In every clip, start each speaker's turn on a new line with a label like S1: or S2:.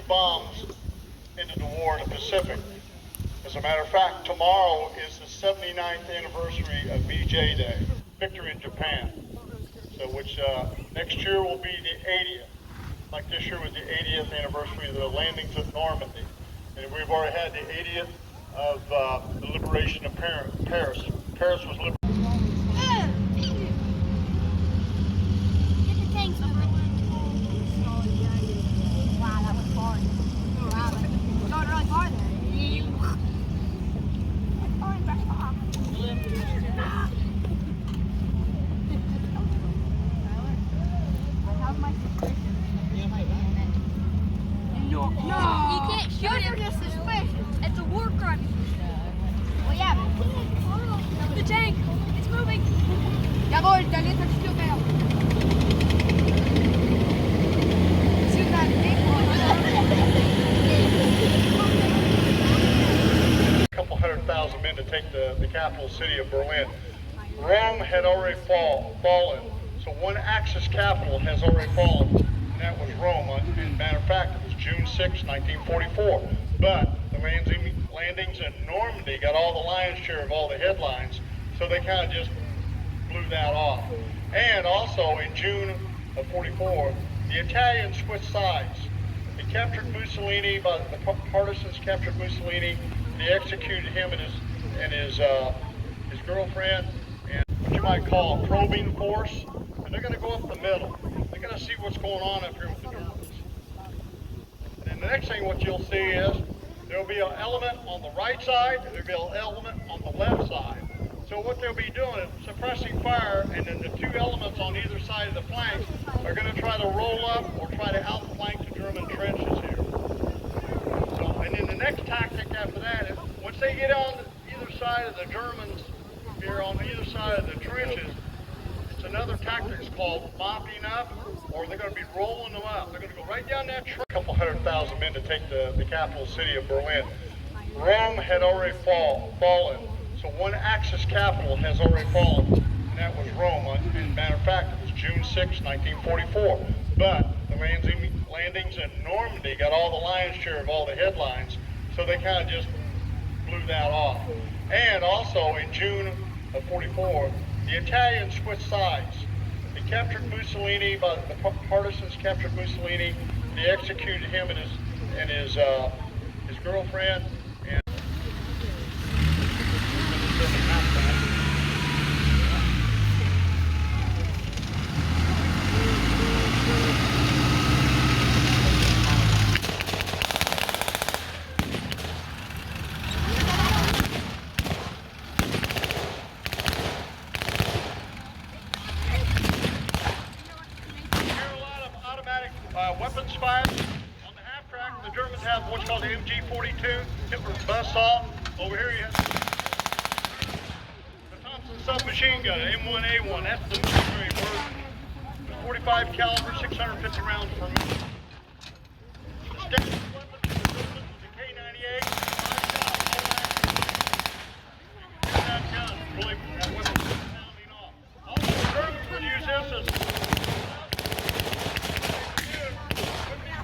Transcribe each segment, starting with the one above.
S1: bombs into the war in the Pacific. As a matter of fact, tomorrow is the 79th anniversary of VJ Day, Victory in Japan. So which next year will be the 80th. Like this year was the 80th anniversary of the landings at Normandy. And we've already had the 80th of the liberation of Paris. Paris was liberated.
S2: Wow, that was hard. Wow, we're going really far there. How's my suspicion? No, you can't shoot him. Just suspicion. It's a war crime. Well, yeah, but the tank, it's moving. Jawohl, da lädt das Stück her. Shoot that big one.
S1: A couple 100,000 men to take the capital city of Berlin. Rome had already fallen, so one Axis capital has already fallen, and that was Rome. And matter of fact, it was June 6, 1944. But the landings in Normandy got all the lion's share of all the headlines, so they kind of just blew that off. And also in June of 44, the Italians switched sides. They captured Mussolini, the partisans captured Mussolini. They executed him and his girlfriend, and what you might call a probing force. And they're going to go up the middle. They're going to see what's going on up here with the Germans. And the next thing what you'll see is there'll be an element on the right side, and there'll be an element on the left side. So what they'll be doing is suppressing fire, and then the two elements on either side of the flanks are going to try to roll up or try to outflank the German trenches here. So, and then the next tactic after that is once they get on either side of the Germans here on either side of the trenches, it's another tactic called mopping up, or they're going to be rolling them up. They're going to go right down that trench. A couple 100,000 men to take the capital city of Berlin. Rome had already fallen, so one Axis capital has already fallen, and that was Rome. And matter of fact, it was June 6, 1944. But the landings in Normandy got all the lion's share of all the headlines, so they kind of just blew that off. And also in June of 44, the Italians switched sides. They captured Mussolini, the partisans captured Mussolini. They executed him and his girlfriend. And weapons fired. On the half track, the Germans have what's called the MG42, Hitler's buzzsaw. Over here you have the Thompson submachine gun, M1A1. That's the military version. It's 45 caliber, 650 rounds per minute. The standard weapon for the Germans was the K98, 5-shot, that gun, believe me, that weapon was pounding off. Also, the Germans would use this as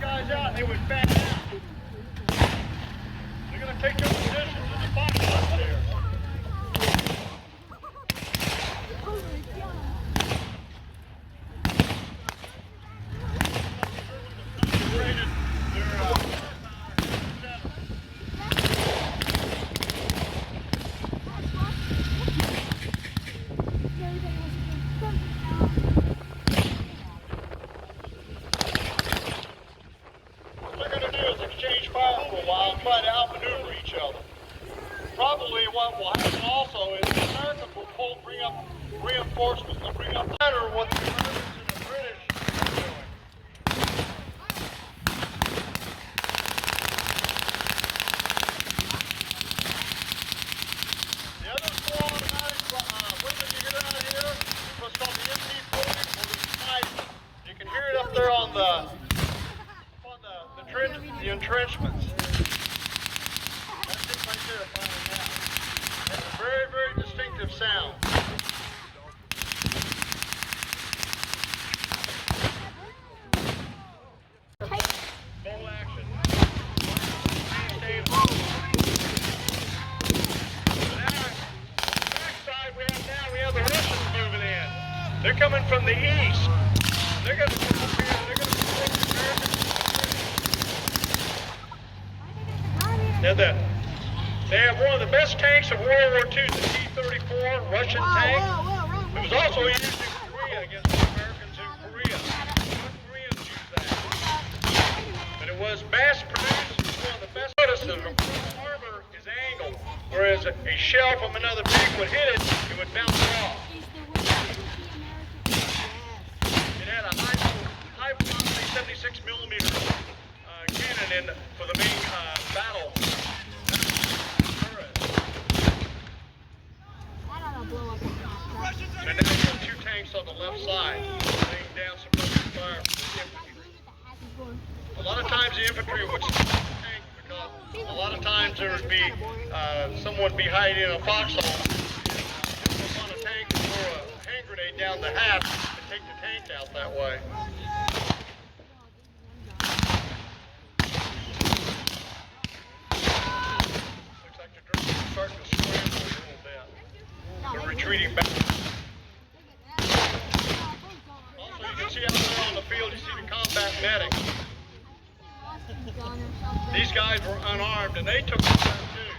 S1: guys out and they would back out. They're going to take those positions in the box up there. Fire for a while and try to outmaneuver each other. Probably what will happen also is the Americans will bring up reinforcements. They'll bring up better what the Americans and the British are doing. The other four automatic weapons you get out of here is what's called the MP40 or the sniper. You can hear it up there on the entrenchments. That's it right there, finding out. That's a very, very distinctive sound. Full action. Now they have one of the best tanks of World War II, the T-34 Russian tank. It was also used in Korea against the Americans in Korea. North Koreans used that. But it was mass-produced. It was one of the best. Notice that the armor is angled, whereas a shell from another tank would hit it, it would bounce off. It had a high velocity 76 millimeter cannon for the main battle. And then there's two tanks on the left side, laying down suppressing fire for the infantry. A lot of times the infantry would stop the tank because a lot of times there would be someone be hiding in a foxhole, jump on a tank and throw a hand grenade down the hatch and take the tank out that way. Looks like the Germans are starting to scramble a little bit. They're retreating back. Also, you can see out there on the field, you see the combat medics. These guys were unarmed and they took the turn too.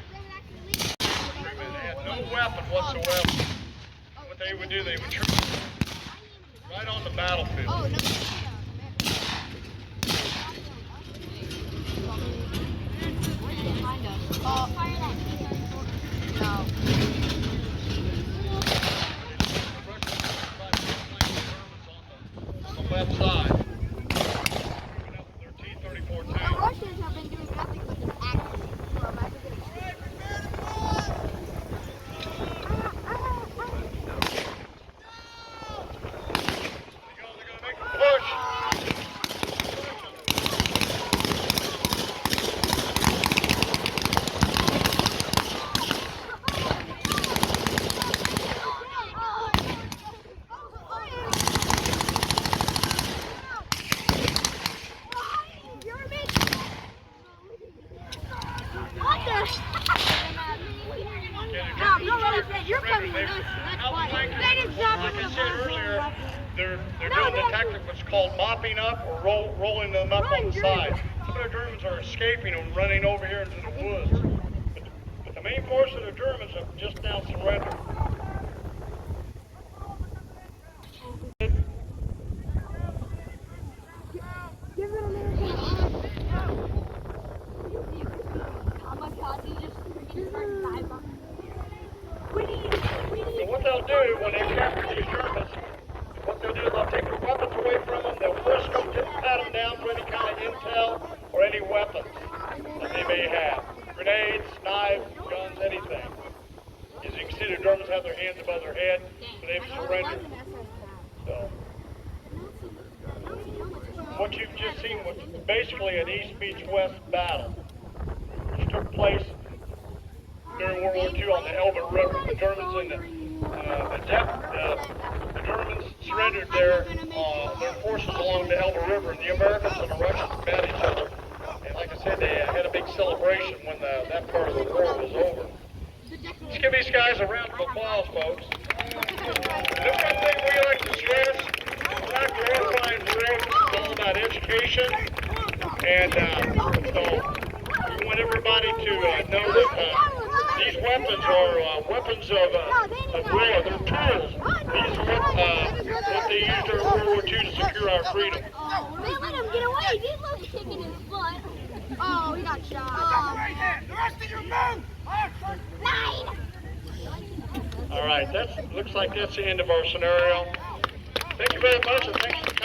S1: They had no weapon whatsoever. What they would do, they would shoot right on the battlefield. Left side. Moving up with their T-34 tank.
S2: The Russians have been doing nothing but just acting.
S1: They're gonna make a push.
S2: You're coming with us.
S1: Like I said earlier, they're doing the tactic what's called mopping up or rolling them up on the side. Some of the Germans are escaping and running over here into the woods. But the main force of the Germans have just now surrendered. So what they'll do when they capture these Germans, what they'll do is they'll take their weapons away from them, they'll frisk them, pat them down for any kind of intel or any weapons that they may have. Grenades, knives, guns, anything. As you can see, the Germans have their hands above their head, so they've surrendered. So what you've just seen was basically an East meets West battle, which took place during World War II on the Elbe River. The Germans and the Germans surrendered their forces along the Elbe River, and the Americans and the Russians met each other. And like I said, they had a big celebration when that part of the war was over. Let's give these guys a round of applause, folks. And there's one thing we like to stress: we're not glorifying war. It's all about education, and so we want everybody to know that. These weapons are weapons of war. They're tools. These are what they used during World War II to secure our freedom.
S2: They let him get away. He loved kicking his butt. Oh, he got shot.
S3: The rest of you move!
S2: 9!
S1: All right, looks like that's the end of our scenario. Thank you very much, and thanks for coming.